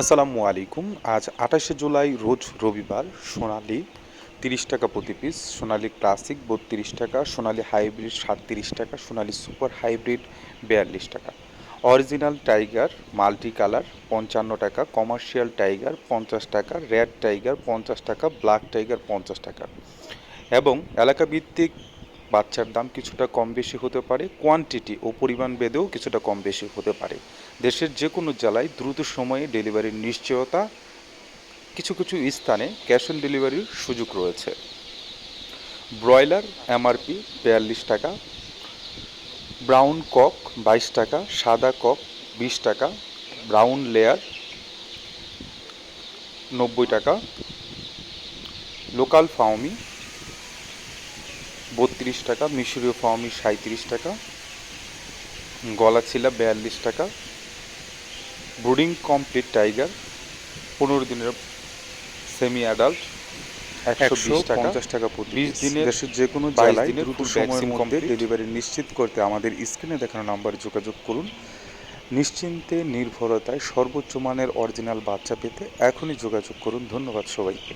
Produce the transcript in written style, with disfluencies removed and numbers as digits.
আসসালামু আলাইকুম। আজ ২৮শে জুলাই রোজ রবিবার। সোনালী ৩০ টাকা প্রতি পিস, সোনালী ক্লাসিক ৩২ টাকা, সোনালী হাইব্রিড ৩৭ টাকা, সোনালী সুপার হাইব্রিড ৪২ টাকা, অরিজিনাল টাইগার মাল্টি কালার ৫৫ টাকা, কমার্শিয়াল টাইগার ৫০ টাকা, রেড টাইগার ৫০ টাকা, ব্ল্যাক টাইগার ৫০ টাকা। এবং এলাকাভিত্তিক বাচ্চার দাম কিছুটা কম বেশি হতে পারে, কোয়ান্টিটি ও পরিমাণ ভেদেও কিছুটা কম বেশি হতে পারে। দেশের যে কোনো জেলায় দ্রুত সময়ে ডেলিভারির নিশ্চয়তা, কিছু কিছু স্থানে ক্যাশ অন ডেলিভারির সুযোগ রয়েছে। ব্রয়লার এমআরপি ৪২ টাকা, ব্রাউন কক ২২ টাকা, সাদা কক ২০ টাকা, ব্রাউন লেয়ার ৯০ টাকা, লোকাল ফাউমি ৩২ টাকা, মিশরীয় ফাউমি ৩৭ টাকা, গলাচিলা ৪২ টাকা, ব্রুডিং কমপ্লিট টাইগার ১৫ দিনের সেমি অ্যাডাল্ট ১২০ টাকা, ১৫০ টাকা প্রতি ২০ দিনের দেশের যে কোনো ২২ জেলায় দিনের দ্রুত ফুল সময়ের ভ্যাকসিন মধ্যে কমপ্লিট। ডেলিভারি নিশ্চিত করতে আমাদের স্ক্রিনে দেখানো নাম্বারে যোগাযোগ করুন। নিশ্চিন্তে নির্ভরতায় সর্বোচ্চ মানের অরিজিনাল বাচ্চা পেতে এখনই যোগাযোগ করুন। ধন্যবাদ সবাইকে।